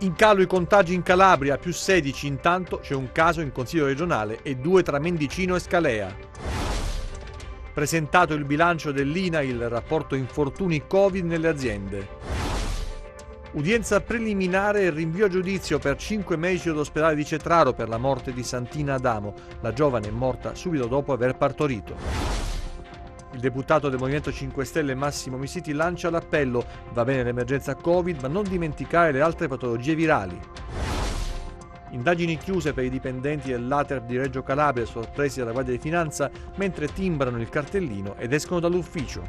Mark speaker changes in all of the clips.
Speaker 1: In calo i contagi in Calabria, più 16, intanto c'è un caso in Consiglio regionale e 2 tra Mendicino e Scalea. Presentato il bilancio dell'INAIL, il rapporto infortuni Covid nelle aziende. Udienza preliminare e rinvio a giudizio per 5 medici dell'ospedale di Cetraro per la morte di Santina Adamo. La giovane è morta subito dopo aver partorito. Il deputato del Movimento 5 Stelle Massimo Misiti lancia l'appello: va bene l'emergenza Covid, ma non dimenticare le altre patologie virali. Indagini chiuse per i dipendenti dell'Ater di Reggio Calabria sorpresi dalla Guardia di Finanza mentre timbrano il cartellino ed escono dall'ufficio.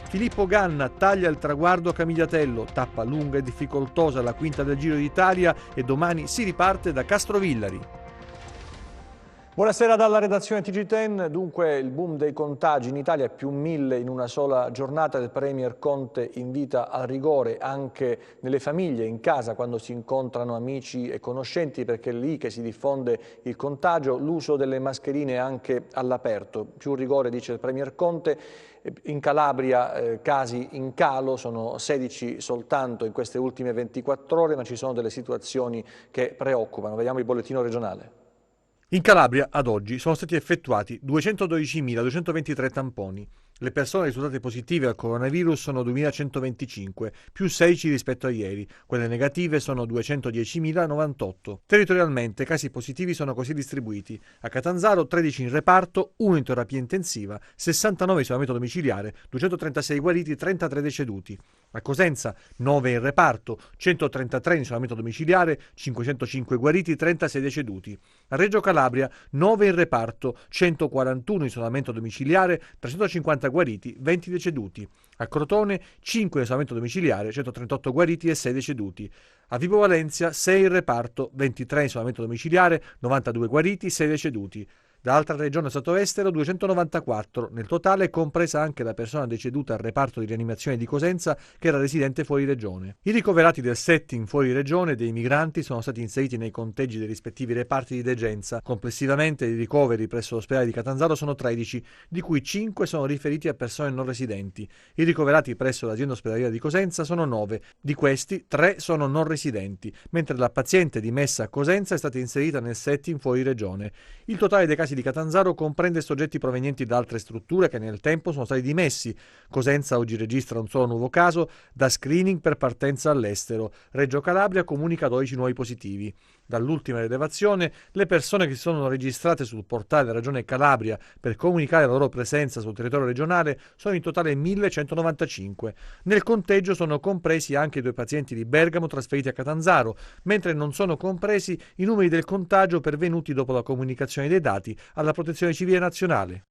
Speaker 1: Filippo Ganna taglia il traguardo a Camigliatello, tappa lunga e difficoltosa la quinta del Giro d'Italia e domani si riparte da Castrovillari. Buonasera dalla redazione TG10. Dunque il boom dei contagi in Italia, più 1000 in una sola giornata. Il Premier Conte invita al rigore anche nelle famiglie, in casa, quando si incontrano amici e conoscenti, perché è lì che si diffonde il contagio. L'uso delle mascherine anche all'aperto. Più rigore, dice il Premier Conte. In Calabria casi in calo, sono 16 soltanto in queste ultime 24 ore, ma ci sono delle situazioni che preoccupano. Vediamo il bollettino regionale. In Calabria ad oggi sono stati effettuati 212.223 tamponi. Le persone risultate positive al coronavirus sono 2.125, più 16 rispetto a ieri. Quelle negative sono 210.098. Territorialmente i casi positivi sono così distribuiti: a Catanzaro 13 in reparto, 1 in terapia intensiva, 69 in isolamento domiciliare, 236 guariti, 33 deceduti. A Cosenza 9 in reparto, 133 in isolamento domiciliare, 505 guariti, 36 deceduti. A Reggio Calabria 9 in reparto, 141 in isolamento domiciliare, 350 guariti, 20 deceduti. A Crotone 5 in isolamento domiciliare, 138 guariti e 6 deceduti. A Vibo Valentia 6 in reparto, 23 in isolamento domiciliare, 92 guariti, 6 deceduti. Dall'altra regione stato estero 294, nel totale compresa anche la persona deceduta al reparto di rianimazione di Cosenza che era residente fuori regione. I ricoverati del setting fuori regione dei migranti sono stati inseriti nei conteggi dei rispettivi reparti di degenza. Complessivamente i ricoveri presso l'ospedale di Catanzaro sono 13, di cui 5 sono riferiti a persone non residenti. I ricoverati presso l'azienda ospedaliera di Cosenza sono 9, di questi 3 sono non residenti, mentre la paziente dimessa a Cosenza è stata inserita nel setting fuori regione. Il totale dei casi di Catanzaro comprende soggetti provenienti da altre strutture che nel tempo sono stati dimessi. Cosenza oggi registra un solo nuovo caso da screening per partenza all'estero. Reggio Calabria comunica 12 nuovi positivi. Dall'ultima rilevazione, le persone che si sono registrate sul portale della Regione Calabria per comunicare la loro presenza sul territorio regionale sono in totale 1195. Nel conteggio sono compresi anche i 2 pazienti di Bergamo trasferiti a Catanzaro, mentre non sono compresi i numeri del contagio pervenuti dopo la comunicazione dei dati alla Protezione Civile Nazionale.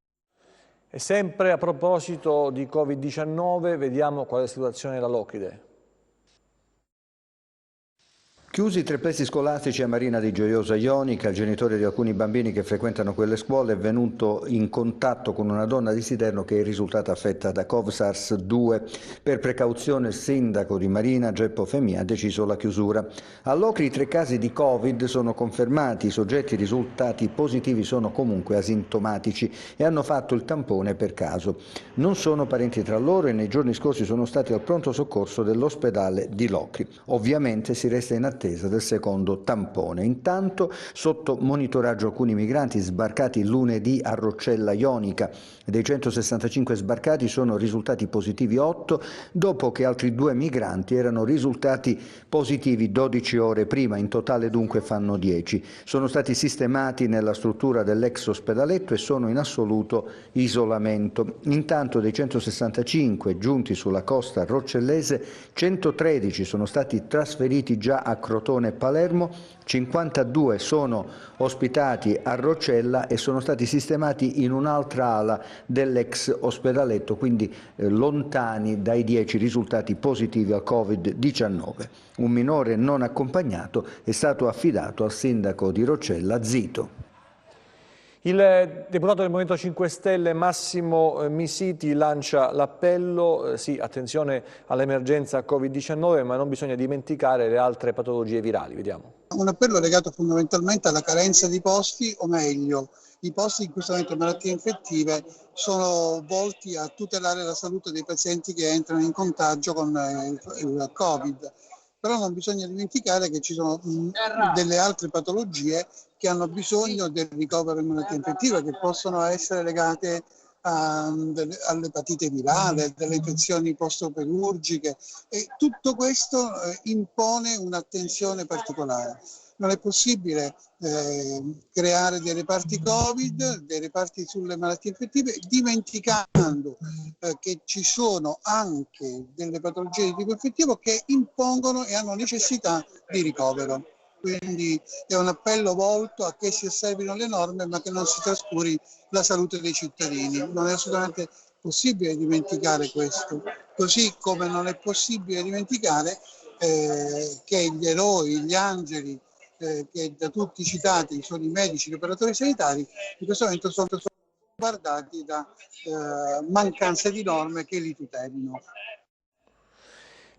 Speaker 1: E sempre a proposito di Covid-19, vediamo qual è la situazione della Locride.
Speaker 2: Chiusi 3 plessi scolastici a Marina di Gioiosa Ionica, il genitore di alcuni bambini che frequentano quelle scuole è venuto in contatto con una donna di Siderno che è risultata affetta da Cov-SARS-2. Per precauzione il sindaco di Marina, Geppo Femia, ha deciso la chiusura. A Locri 3 casi di Covid sono confermati, i soggetti risultati positivi sono comunque asintomatici e hanno fatto il tampone per caso. Non sono parenti tra loro e nei giorni scorsi sono stati al pronto soccorso dell'ospedale di Locri. Ovviamente si resta in attesa del secondo tampone. Intanto, sotto monitoraggio alcuni migranti sbarcati lunedì a Roccella Ionica. Dei 165 sbarcati sono risultati positivi 8, dopo che altri 2 migranti erano risultati positivi 12 ore prima, in totale dunque fanno 10. Sono stati sistemati nella struttura dell'ex ospedaletto e sono in assoluto isolamento. Intanto dei 165 giunti sulla costa roccellese, 113 sono stati trasferiti già a Crotone e Palermo, 52 sono ospitati a Roccella e sono stati sistemati in un'altra ala dell'ex ospedaletto, quindi lontani dai 10 risultati positivi al Covid-19. Un minore non accompagnato è stato affidato al sindaco di Roccella, Zito.
Speaker 1: Il deputato del Movimento 5 Stelle Massimo Misiti lancia l'appello, sì, attenzione all'emergenza Covid-19, ma non bisogna dimenticare le altre patologie virali. Vediamo.
Speaker 3: Un appello legato fondamentalmente alla carenza di posti, o meglio, i posti in questo momento malattie infettive sono volti a tutelare la salute dei pazienti che entrano in contagio con il Covid. però non bisogna dimenticare che ci sono delle altre patologie che hanno bisogno del ricovero in malattia infettiva, che possono essere legate all'epatite virale, delle infezioni post-chirurgiche, e tutto questo impone un'attenzione particolare. Non è possibile creare dei reparti Covid, dei reparti sulle malattie infettive, dimenticando che ci sono anche delle patologie di tipo infettivo che impongono e hanno necessità di ricovero. Quindi è un appello volto a che si osservino le norme, ma che non si trascuri la salute dei cittadini. Non è assolutamente possibile dimenticare questo, così come non è possibile dimenticare che gli eroi, gli angeli che da tutti citati sono i medici, gli operatori sanitari, in questo momento sono guardati da mancanze di norme che li tutelino.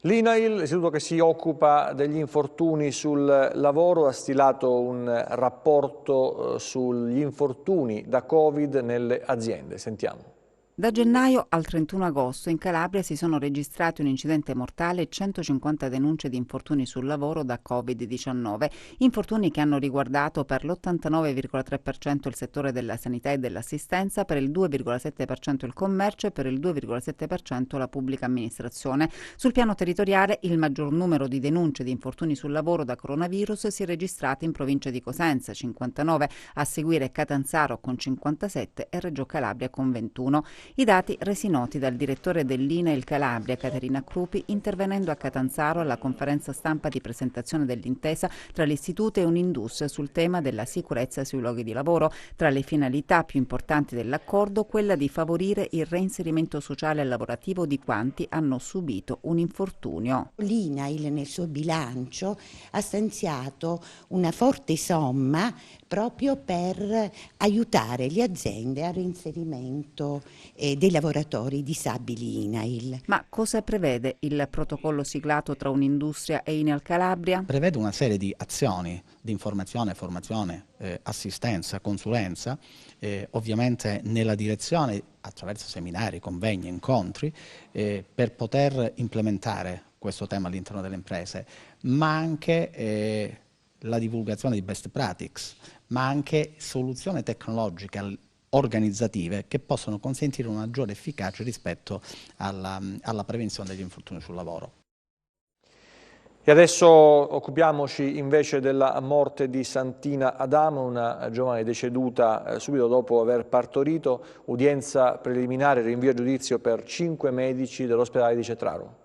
Speaker 1: L'INAIL, l'istituto che si occupa degli infortuni sul lavoro, ha stilato un rapporto sugli infortuni da Covid nelle aziende. Sentiamo.
Speaker 4: Da gennaio al 31 agosto in Calabria si sono registrati un incidente mortale e 150 denunce di infortuni sul lavoro da Covid-19, infortuni che hanno riguardato per l'89,3% il settore della sanità e dell'assistenza, per il 2,7% il commercio e per il 2,7% la pubblica amministrazione. Sul piano territoriale il maggior numero di denunce di infortuni sul lavoro da coronavirus si è registrato in provincia di Cosenza, 59, a seguire Catanzaro con 57 e Reggio Calabria con 21. I dati resi noti dal direttore dell'INAIL Calabria, Caterina Crupi, intervenendo a Catanzaro alla conferenza stampa di presentazione dell'intesa tra l'Istituto e Unindus sul tema della sicurezza sui luoghi di lavoro. Tra le finalità più importanti dell'accordo, quella di favorire il reinserimento sociale e lavorativo di quanti hanno subito un infortunio.
Speaker 5: L'INAIL nel suo bilancio ha stanziato una forte somma proprio per aiutare le aziende al reinserimento dei lavoratori disabili INAIL.
Speaker 4: Ma cosa prevede il protocollo siglato tra Unindustria e INAIL Calabria?
Speaker 6: Prevede una serie di azioni di informazione, formazione, assistenza, consulenza, ovviamente nella direzione, attraverso seminari, convegni, incontri, per poter implementare questo tema all'interno delle imprese, ma anche la divulgazione di best practices, ma anche soluzioni tecnologiche organizzative che possono consentire una maggiore efficacia rispetto alla prevenzione degli infortuni sul lavoro.
Speaker 1: E adesso occupiamoci invece della morte di Santina Adamo, una giovane deceduta subito dopo aver partorito, udienza preliminare, rinvio a giudizio per 5 medici dell'ospedale di Cetraro.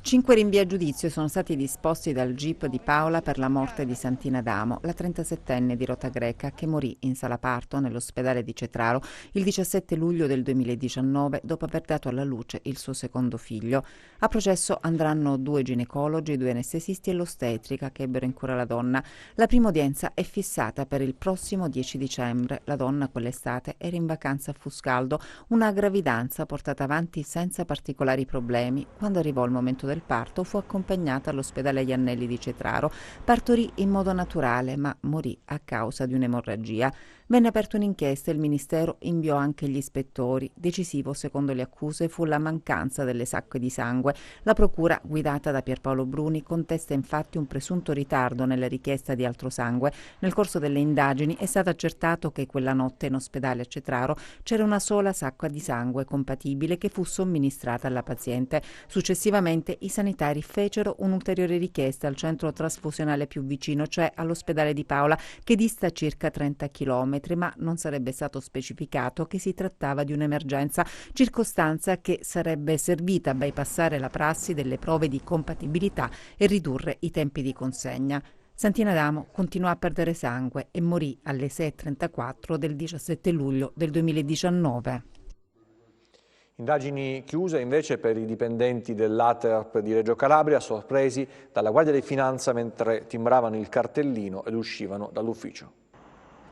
Speaker 4: 5 rinvii a giudizio sono stati disposti dal GIP di Paola per la morte di Santina Adamo, la 37enne di Rota Greca che morì in sala parto nell'ospedale di Cetraro il 17 luglio del 2019 dopo aver dato alla luce il suo secondo figlio. A processo andranno 2 ginecologi, 2 anestesisti e l'ostetrica che ebbero in cura la donna. La prima udienza è fissata per il prossimo 10 dicembre. La donna quell'estate era in vacanza a Fuscaldo, una gravidanza portata avanti senza particolari problemi. Quando arrivò il momento del parto fu accompagnata all'ospedale Iannelli di Cetraro. Partorì in modo naturale ma morì a causa di un'emorragia. Venne aperta un'inchiesta e il Ministero inviò anche gli ispettori. Decisivo, secondo le accuse, fu la mancanza delle sacche di sangue. La procura, guidata da Pierpaolo Bruni, contesta infatti un presunto ritardo nella richiesta di altro sangue. Nel corso delle indagini è stato accertato che quella notte in ospedale a Cetraro c'era una sola sacca di sangue compatibile che fu somministrata alla paziente. Successivamente i sanitari fecero un'ulteriore richiesta al centro trasfusionale più vicino, cioè all'ospedale di Paola, che dista circa 30 km, ma non sarebbe stato specificato che si trattava di un'emergenza, circostanza che sarebbe servita a bypassare la prassi delle prove di compatibilità e ridurre i tempi di consegna. Santina Adamo continuò a perdere sangue e morì alle 6:34 del 17 luglio del 2019.
Speaker 1: Indagini chiuse invece per i dipendenti dell'Aterp di Reggio Calabria, sorpresi dalla Guardia di Finanza mentre timbravano il cartellino ed uscivano dall'ufficio.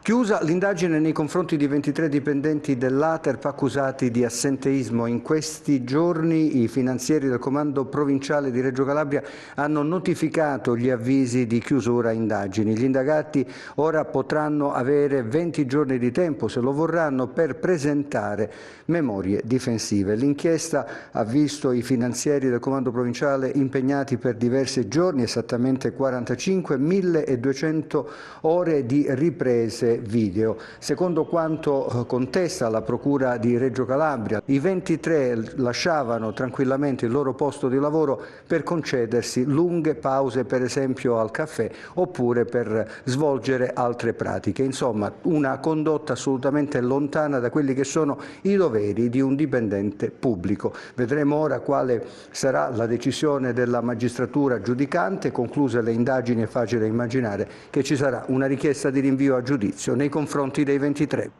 Speaker 2: Chiusa l'indagine nei confronti di 23 dipendenti dell'Aterp accusati di assenteismo. In questi giorni i finanzieri del Comando Provinciale di Reggio Calabria hanno notificato gli avvisi di chiusura indagini. Gli indagati ora potranno avere 20 giorni di tempo, se lo vorranno, per presentare memorie difensive. L'inchiesta ha visto i finanzieri del Comando Provinciale impegnati per diversi giorni, esattamente 45, 1200 ore di riprese video. Secondo quanto contesta la Procura di Reggio Calabria, i 23 lasciavano tranquillamente il loro posto di lavoro per concedersi lunghe pause, per esempio al caffè, oppure per svolgere altre pratiche. Insomma, una condotta assolutamente lontana da quelli che sono i doveri di un dipendente pubblico. Vedremo ora quale sarà la decisione della magistratura giudicante. Concluse le indagini, è facile immaginare che ci sarà una richiesta di rinvio a giudizio nei confronti dei 23.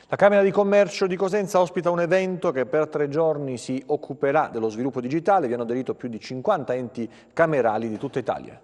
Speaker 1: La Camera di Commercio di Cosenza ospita un evento che per 3 giorni si occuperà dello sviluppo digitale. Vi hanno aderito più di 50 enti camerali di tutta Italia.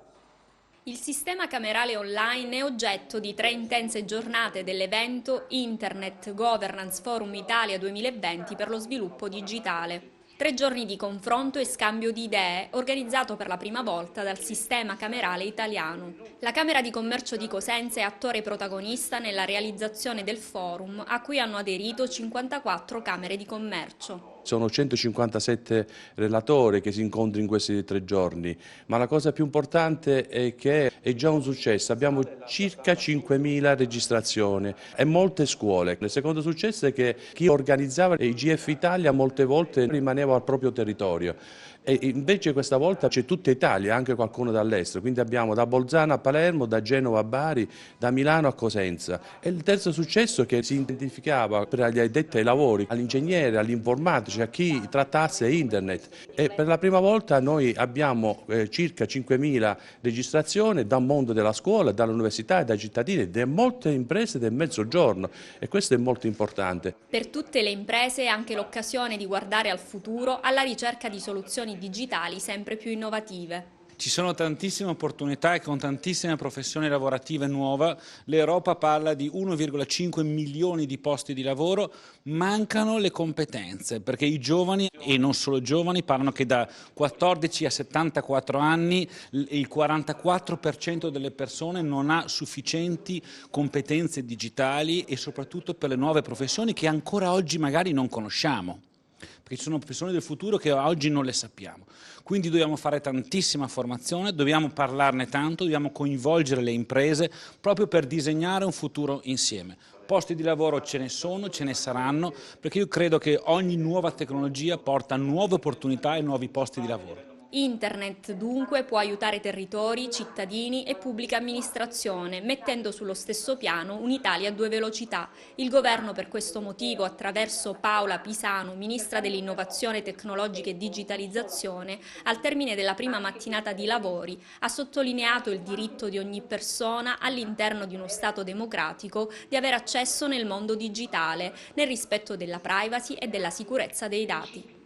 Speaker 7: Il sistema camerale online è oggetto di 3 intense giornate dell'evento Internet Governance Forum Italia 2020 per lo sviluppo digitale. 3 giorni di confronto e scambio di idee, organizzato per la prima volta dal sistema camerale italiano. La Camera di Commercio di Cosenza è attore protagonista nella realizzazione del forum, a cui hanno aderito 54 Camere di Commercio.
Speaker 8: Sono 157 relatori che si incontrano in questi 3 giorni, ma la cosa più importante è che è già un successo. Abbiamo circa 5.000 registrazioni e molte scuole. Il secondo successo è che chi organizzava i GF Italia molte volte rimaneva al proprio territorio. E invece questa volta c'è tutta Italia, anche qualcuno dall'estero, quindi abbiamo da Bolzano a Palermo, da Genova a Bari, da Milano a Cosenza. E il terzo successo è che si identificava per gli addetti ai lavori, agli ingegneri, agli informatici, a chi trattasse internet. E per la prima volta noi abbiamo circa 5.000 registrazioni dal mondo della scuola, dall'università e dai cittadini, da molte imprese del Mezzogiorno, e questo è molto importante.
Speaker 7: Per tutte le imprese è anche l'occasione di guardare al futuro alla ricerca di soluzioni digitali sempre più innovative.
Speaker 9: Ci sono tantissime opportunità e con tantissime professioni lavorative nuove. L'Europa parla di 1,5 milioni di posti di lavoro, mancano le competenze, perché i giovani, e non solo giovani, parlano che da 14 a 74 anni il 44% delle persone non ha sufficienti competenze digitali, e soprattutto per le nuove professioni che ancora oggi magari non conosciamo, perché ci sono professioni del futuro che oggi non le sappiamo. Quindi dobbiamo fare tantissima formazione, dobbiamo parlarne tanto, dobbiamo coinvolgere le imprese proprio per disegnare un futuro insieme. Posti di lavoro ce ne sono, ce ne saranno, perché io credo che ogni nuova tecnologia porta nuove opportunità e nuovi posti di lavoro.
Speaker 7: Internet dunque può aiutare territori, cittadini e pubblica amministrazione, mettendo sullo stesso piano un'Italia a 2 velocità. Il governo per questo motivo, attraverso Paola Pisano, ministra dell'innovazione tecnologica e digitalizzazione, al termine della prima mattinata di lavori, ha sottolineato il diritto di ogni persona all'interno di uno Stato democratico di avere accesso nel mondo digitale, nel rispetto della privacy e della sicurezza dei dati.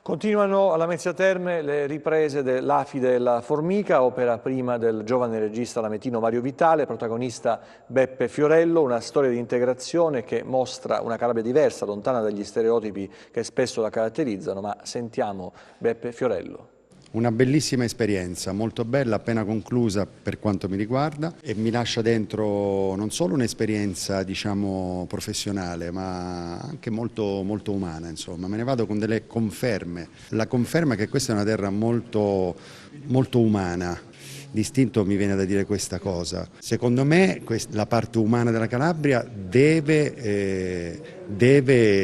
Speaker 1: Continuano alla Lamezia Terme le riprese dell'Afi della Formica, opera prima del giovane regista lametino Mario Vitale, protagonista Beppe Fiorello, una storia di integrazione che mostra una Calabria diversa, lontana dagli stereotipi che spesso la caratterizzano, ma sentiamo Beppe Fiorello.
Speaker 10: Una bellissima esperienza, molto bella, appena conclusa per quanto mi riguarda, e mi lascia dentro non solo un'esperienza, diciamo, professionale, ma anche molto, molto umana, insomma. Me ne vado con delle conferme. La conferma che questa è una terra molto, molto umana. Distinto mi viene da dire questa cosa. Secondo me la parte umana della Calabria deve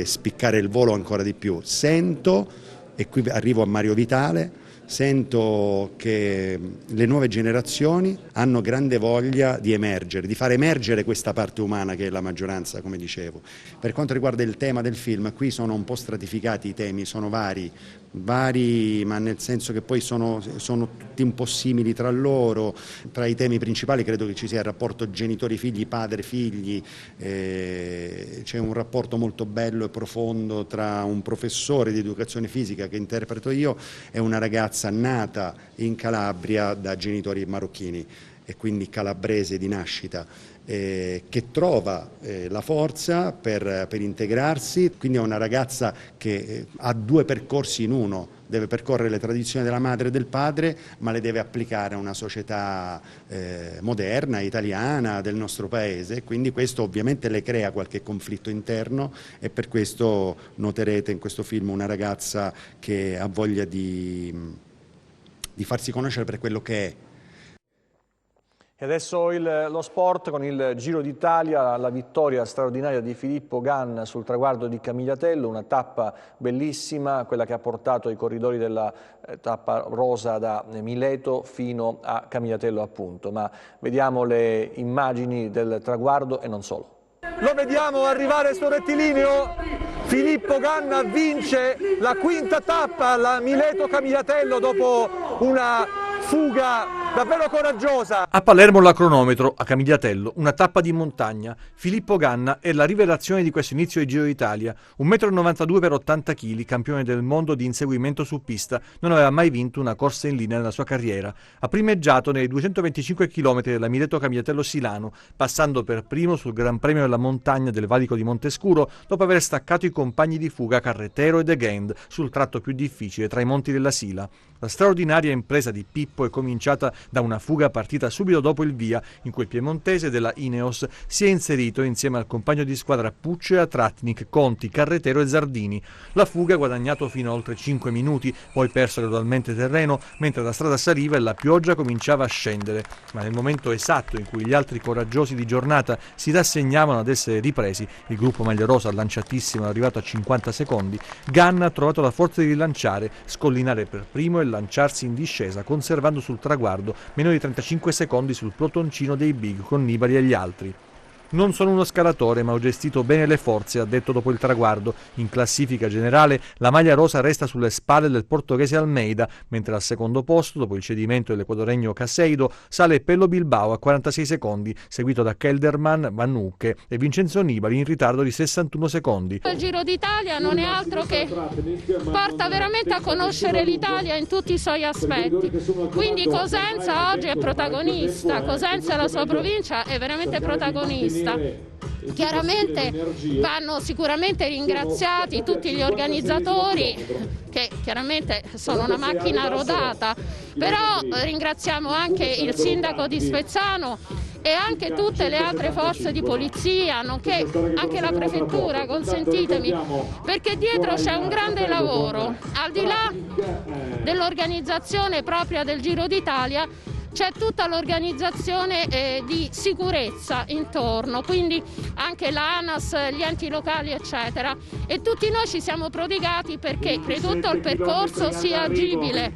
Speaker 10: spiccare il volo ancora di più. Sento, e qui arrivo a Mario Vitale, sento che le nuove generazioni hanno grande voglia di emergere, di far emergere questa parte umana che è la maggioranza, come dicevo. Per quanto riguarda il tema del film, qui sono un po' stratificati i temi, sono vari, ma nel senso che poi sono tutti un po' simili tra loro. Tra i temi principali credo che ci sia il rapporto genitori-figli, padre-figli, c'è un rapporto molto bello e profondo tra un professore di educazione fisica che interpreto io e una ragazza nata in Calabria da genitori marocchini. e quindi calabrese di nascita, che trova la forza per integrarsi, quindi è una ragazza che ha 2 percorsi in uno, deve percorrere le tradizioni della madre e del padre, ma le deve applicare a una società moderna, italiana, del nostro paese, quindi questo ovviamente le crea qualche conflitto interno e per questo noterete in questo film una ragazza che ha voglia di farsi conoscere per quello che è.
Speaker 1: E adesso lo sport con il Giro d'Italia, la vittoria straordinaria di Filippo Ganna sul traguardo di Camigliatello, una tappa bellissima, quella che ha portato i corridori della tappa rosa da Mileto fino a Camigliatello appunto. Ma vediamo le immagini del traguardo e non solo. Lo vediamo arrivare sul rettilineo, Filippo Ganna vince la 5ª tappa alla Mileto-Camigliatello dopo una fuga davvero coraggiosa. A Palermo la cronometro, a Camigliatello una tappa di montagna. Filippo Ganna è la rivelazione di questo inizio di Giro d'Italia. 1,92 m per 80 kg, campione del mondo di inseguimento su pista, non aveva mai vinto una corsa in linea nella sua carriera. Ha primeggiato nei 225 km della Mileto-Camigliatello-Silano, passando per primo sul Gran Premio della Montagna del Valico di Montescuro, dopo aver staccato i compagni di fuga Carretero e De Ghent sul tratto più difficile tra i monti della Sila. La straordinaria impresa di Pippo è cominciata da una fuga partita subito dopo il via, in cui il piemontese della Ineos si è inserito insieme al compagno di squadra Puccio e a Tratnik, Conti, Carretero e Zardini. La fuga ha guadagnato fino a oltre 5 minuti, poi perso gradualmente terreno, mentre la strada saliva e la pioggia cominciava a scendere. Ma nel momento esatto in cui gli altri coraggiosi di giornata si rassegnavano ad essere ripresi, il gruppo magliarosa lanciatissimo è arrivato a 50 secondi, Ganna ha trovato la forza di rilanciare, scollinare per primo e lanciarsi in discesa, conservando sul traguardo meno di 35 secondi sul pelotoncino dei big con Nibali e gli altri. Non sono uno scalatore, ma ho gestito bene le forze, ha detto dopo il traguardo. In classifica generale la maglia rosa resta sulle spalle del portoghese Almeida, mentre al secondo posto, dopo il cedimento dell'equadoregno Caseido, sale Pello Bilbao a 46 secondi, seguito da Kelderman, Vannucche e Vincenzo Nibali in ritardo di 61 secondi.
Speaker 11: Il Giro d'Italia non è altro che porta veramente a conoscere l'Italia in tutti i suoi aspetti. Quindi Cosenza oggi è protagonista, Cosenza e la sua provincia è veramente protagonista. Chiaramente vanno sicuramente ringraziati tutti gli organizzatori che chiaramente sono una macchina rodata, però ringraziamo anche il sindaco di Spezzano e anche tutte le altre forze di polizia, nonché anche la prefettura, consentitemi, perché dietro c'è un grande lavoro, al di là dell'organizzazione propria del Giro d'Italia. C'è tutta l'organizzazione di sicurezza intorno, quindi anche l'ANAS, gli enti locali eccetera, e tutti noi ci siamo prodigati perché tutto il percorso sia agibile,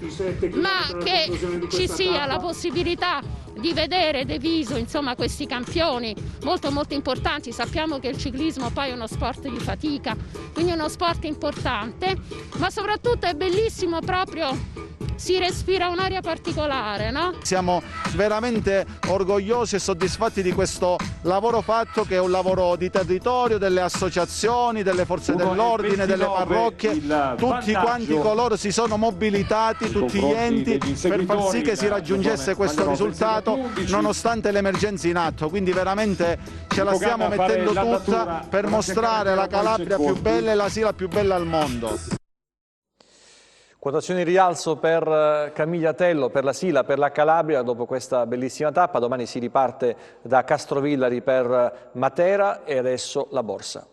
Speaker 11: ma che ci sia la possibilità di vedere de viso insomma questi campioni molto importanti. Sappiamo che il ciclismo poi è uno sport di fatica, quindi è uno sport importante, ma soprattutto è bellissimo proprio. Si respira un'aria particolare, no?
Speaker 12: Siamo veramente orgogliosi e soddisfatti di questo lavoro fatto, che è un lavoro di territorio, delle associazioni, delle forze dell'ordine, delle parrocchie, tutti quanti coloro si sono mobilitati, tutti gli enti, per far sì che si raggiungesse questo risultato nonostante l'emergenza in atto. Quindi veramente ce la stiamo mettendo tutta per mostrare la Calabria più bella e la Sila più bella al mondo.
Speaker 1: Quotazioni in rialzo per Camigliatello, per la Sila, per la Calabria dopo questa bellissima tappa. Domani si riparte da Castrovillari per Matera e adesso la borsa.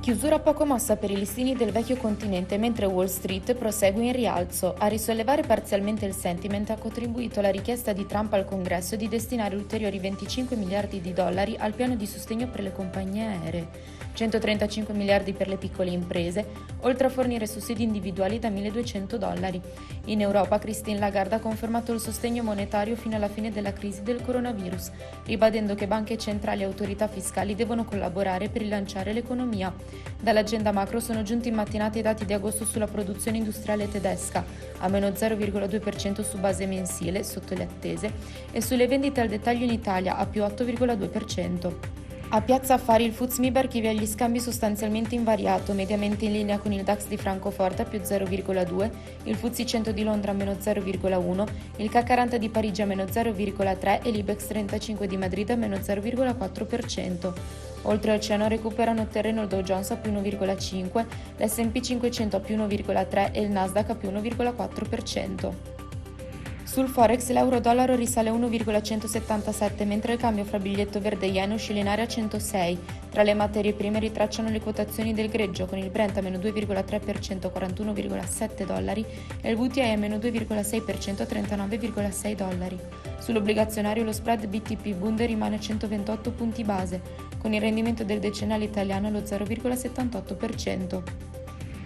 Speaker 13: Chiusura poco mossa per i listini del vecchio continente, mentre Wall Street prosegue in rialzo. A risollevare parzialmente il sentiment ha contribuito la richiesta di Trump al Congresso di destinare ulteriori 25 miliardi di dollari al piano di sostegno per le compagnie aeree, 135 miliardi per le piccole imprese, oltre a fornire sussidi individuali da $1.200. In Europa, Christine Lagarde ha confermato il sostegno monetario fino alla fine della crisi del coronavirus, ribadendo che banche centrali e autorità fiscali devono collaborare per rilanciare l'economia. Dall'agenda macro sono giunti in mattinata i dati di agosto sulla produzione industriale tedesca, a meno 0,2% su base mensile, sotto le attese, e sulle vendite al dettaglio in Italia, a più 8,2%. A Piazza Affari il FTSE MIB archivia gli scambi sostanzialmente invariato, mediamente in linea con il DAX di Francoforte a più 0,2, il FTSE 100 di Londra a meno 0,1, il CAC 40 di Parigi a meno 0,3 e l'Ibex 35 di Madrid a meno 0,4%. Oltre oceano recuperano terreno il Dow Jones a più 1,5, l'S&P 500 a più 1,3 e il Nasdaq a più 1,4%. Sul Forex l'euro-dollaro risale a 1,177, mentre il cambio fra biglietto verde e yen oscilla in area 106. Tra le materie prime ritracciano le quotazioni del greggio, con il Brent a meno 2,3% a 41,7 dollari e il WTI a meno 2,6% a 39,6 dollari. Sull'obbligazionario lo spread BTP-Bund rimane a 128 punti base, con il rendimento del decennale italiano allo 0,78%.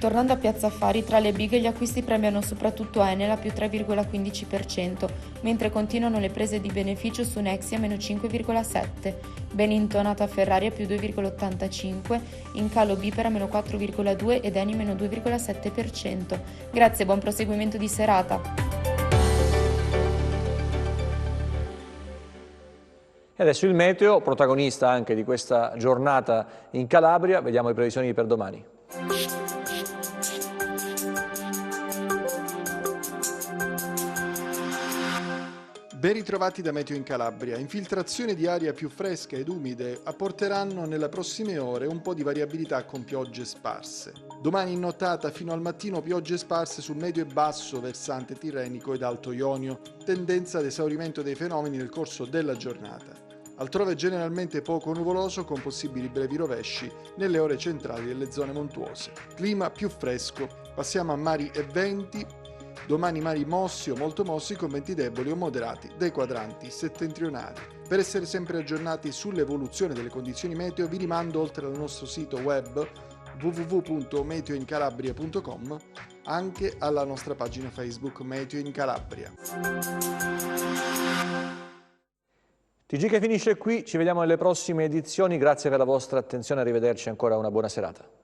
Speaker 13: Tornando a Piazza Affari, tra le big gli acquisti premiano soprattutto Enel a più 3,15%, mentre continuano le prese di beneficio su Nexi a meno 5,7%, ben intonata Ferrari a più 2,85%, in calo Biper a meno 4,2% ed Eni meno 2,7%. Grazie e buon proseguimento di serata.
Speaker 1: E adesso il meteo, protagonista anche di questa giornata in Calabria. Vediamo le previsioni per domani.
Speaker 14: Ben ritrovati da Meteo in Calabria. Infiltrazioni di aria più fresche ed umide apporteranno nelle prossime ore un po' di variabilità con piogge sparse. Domani in nottata fino al mattino piogge sparse sul medio e basso versante tirrenico ed alto Ionio, tendenza ad esaurimento dei fenomeni nel corso della giornata. Altrove generalmente poco nuvoloso con possibili brevi rovesci nelle ore centrali delle zone montuose. Clima più fresco, passiamo a mari e venti. Domani mari mossi o molto mossi con venti deboli o moderati dai quadranti settentrionali. Per essere sempre aggiornati sull'evoluzione delle condizioni meteo vi rimando oltre al nostro sito web www.meteoincalabria.com anche alla nostra pagina Facebook Meteo in Calabria.
Speaker 1: TG che finisce qui, ci vediamo nelle prossime edizioni, grazie per la vostra attenzione, arrivederci ancora, una buona serata.